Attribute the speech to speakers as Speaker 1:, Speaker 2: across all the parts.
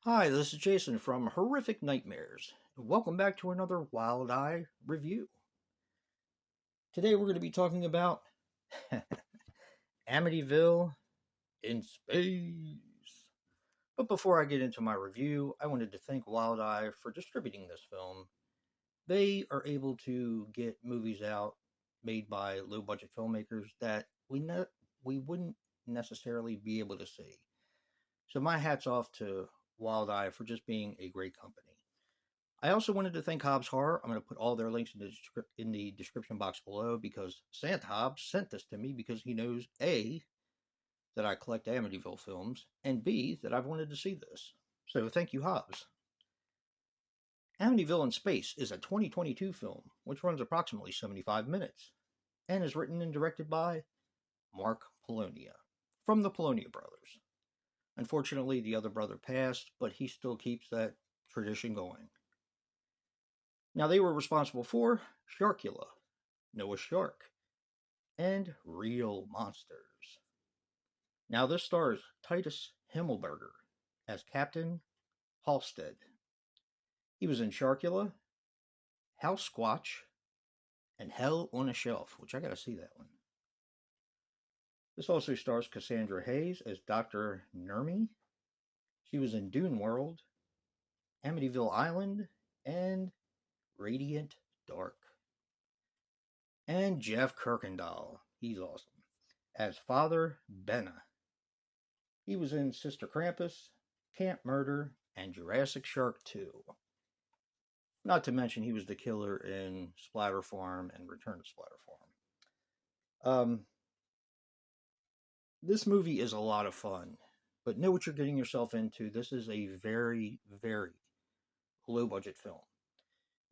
Speaker 1: Hi, this is Jason from Horrific Nightmares. Welcome back to another Wild Eye review. Today we're going to be talking about Amityville in space. But before I get into my review, I wanted to thank Wild Eye for distributing this film. They are able to get movies out made by low budget filmmakers that we wouldn't necessarily be able to see. So my hat's off to Wild Eye for just being a great company. I also wanted to thank Hobbs Horror. I'm going to put all their links in the description box below because Santa Hobbs sent this to me because he knows A, that I collect Amityville films, and B, that I've wanted to see this. So thank you, Hobbs. Amityville in Space is a 2022 film which runs approximately 75 minutes and is written and directed by Mark Polonia from the Polonia brothers. Unfortunately, the other brother passed, but he still keeps that tradition going. Now, they were responsible for Sharkula, Noah's Shark, and Real Monsters. Now, this stars Titus Himmelberger as Captain Halstead. He was in Sharkula, House Squatch, and Hell on a Shelf, which I gotta see that one. This also stars Cassandra Hayes as Dr. Nermi. She was in Dune World, Amityville Island, and Radiant Dark. And Jeff Kirkendall, he's awesome, as Father Benna. He was in Sister Krampus, Camp Murder, and Jurassic Shark 2. Not to mention he was the killer in Splatter Farm and Return to Splatter Farm. This movie is a lot of fun, but know what you're getting yourself into. This is a very, very low budget film.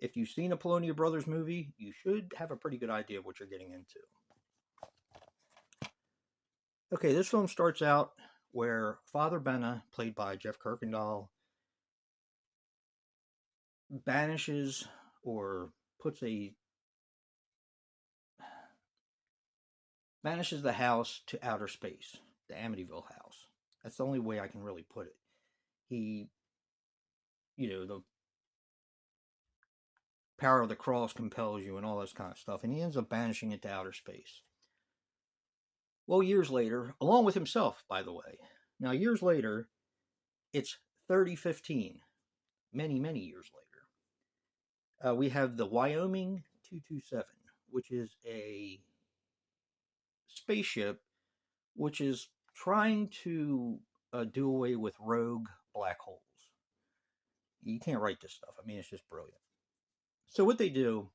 Speaker 1: If you've seen a Polonia Brothers movie, you should have a pretty good idea of what you're getting into. Okay, this film starts out where Father Benna, played by Jeff Kirkendall, banishes or banishes the house to outer space, the Amityville house. That's the only way I can really put it. He, the power of the cross compels you and all this kind of stuff, and he ends up banishing it to outer space. Well, years later, along with himself, by the way. Now, years later, it's 3015, many, many years later. We have the Wyoming 227, which is a spaceship which is trying to do away with rogue black holes. You can't write this stuff. I mean, it's just brilliant. So, what they do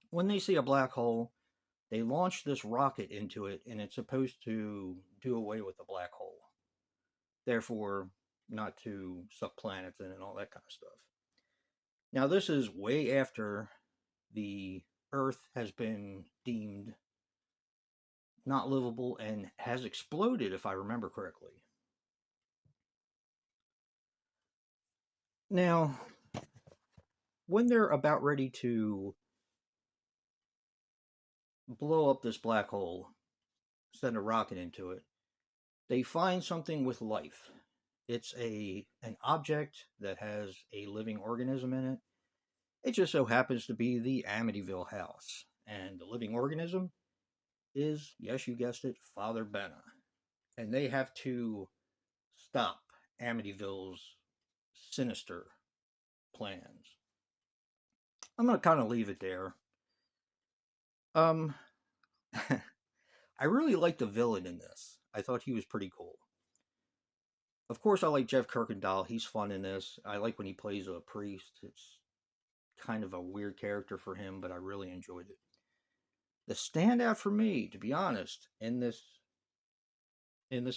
Speaker 1: when they see a black hole, they launch this rocket into it, and it's supposed to do away with the black hole. Therefore, not to suck planets in and all that kind of stuff. Now, this is way after the Earth has been deemed not livable and has exploded, if I remember correctly. Now, when they're about ready to blow up this black hole, send a rocket into it, they find something with life. It's an object that has a living organism in it. It just so happens to be the Amityville house. And the living organism is, yes, you guessed it, Father Benna. And they have to stop Amityville's sinister plans. I'm going to kind of leave it there. Um, I really like the villain in this. I thought he was pretty cool. Of course, I like Jeff Kirkendall. He's fun in this. I like when he plays a priest. It's kind of a weird character for him, but I really enjoyed it. The standout for me, to be honest, in this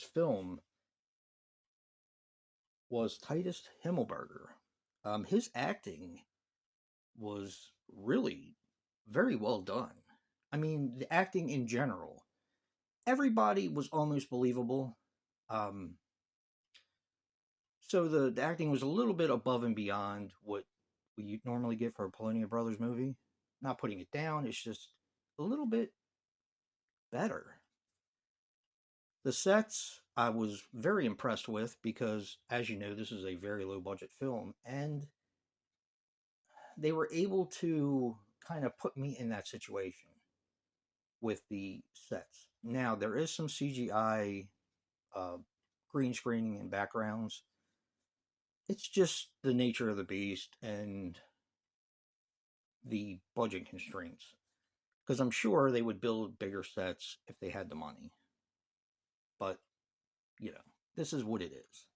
Speaker 1: film was Titus Himmelberger. His acting was really very well done. I mean, the acting in general, everybody was almost believable. Um, so the acting was a little bit above and beyond what we normally get for a Polonia Brothers movie. Not putting it down, it's just a little bit better. The sets, I was very impressed with because, as you know, this is a very low budget film, and they were able to kind of put me in that situation with the sets. Now, there is some CGI uh, green screening and backgrounds. It's just the nature of the beast and the budget constraints. Because I'm sure they would build bigger sets if they had the money. But, this is what it is.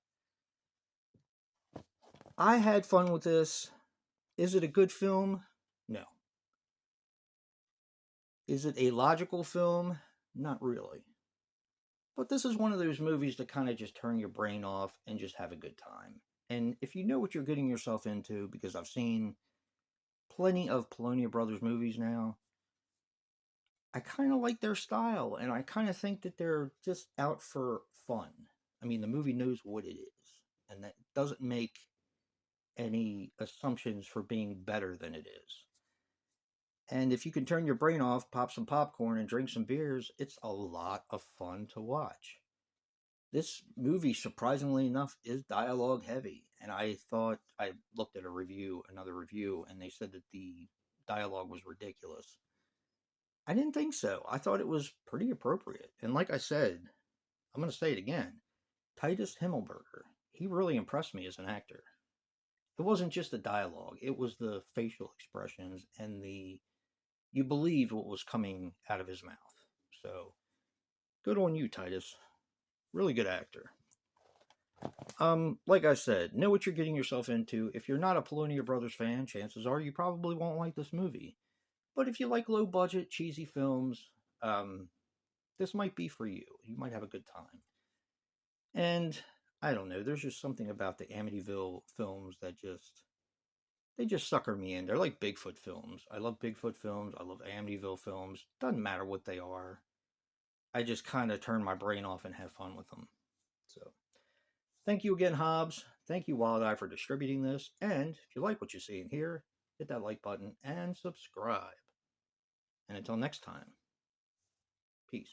Speaker 1: I had fun with this. Is it a good film? No. Is it a logical film? Not really. But this is one of those movies that kind of just turn your brain off and just have a good time. And if you know what you're getting yourself into, because I've seen plenty of Polonia Brothers movies now, I kind of like their style, and I kind of think that they're just out for fun. I mean, the movie knows what it is, and that doesn't make any assumptions for being better than it is. And if you can turn your brain off, pop some popcorn, and drink some beers, it's a lot of fun to watch. This movie, surprisingly enough, is dialogue heavy. And I thought, I looked at another review, and they said that the dialogue was ridiculous. I didn't think so. I thought it was pretty appropriate. And like I said, I'm going to say it again, Titus Himmelberger, he really impressed me as an actor. It wasn't just the dialogue, it was the facial expressions and you believed what was coming out of his mouth. So, good on you, Titus. Really good actor. Like I said, know what you're getting yourself into. If you're not a Polonia Brothers fan, chances are you probably won't like this movie. But if you like low budget, cheesy films, this might be for you. You might have a good time. And I don't know, there's just something about the Amityville films that they just sucker me in. They're like Bigfoot films. I love Bigfoot films. I love Amityville films. Doesn't matter what they are. I just kind of turn my brain off and have fun with them. So, thank you again, Hobbs. Thank you, Wild Eye, for distributing this. And if you like what you see in here, hit that like button and subscribe. And until next time, peace.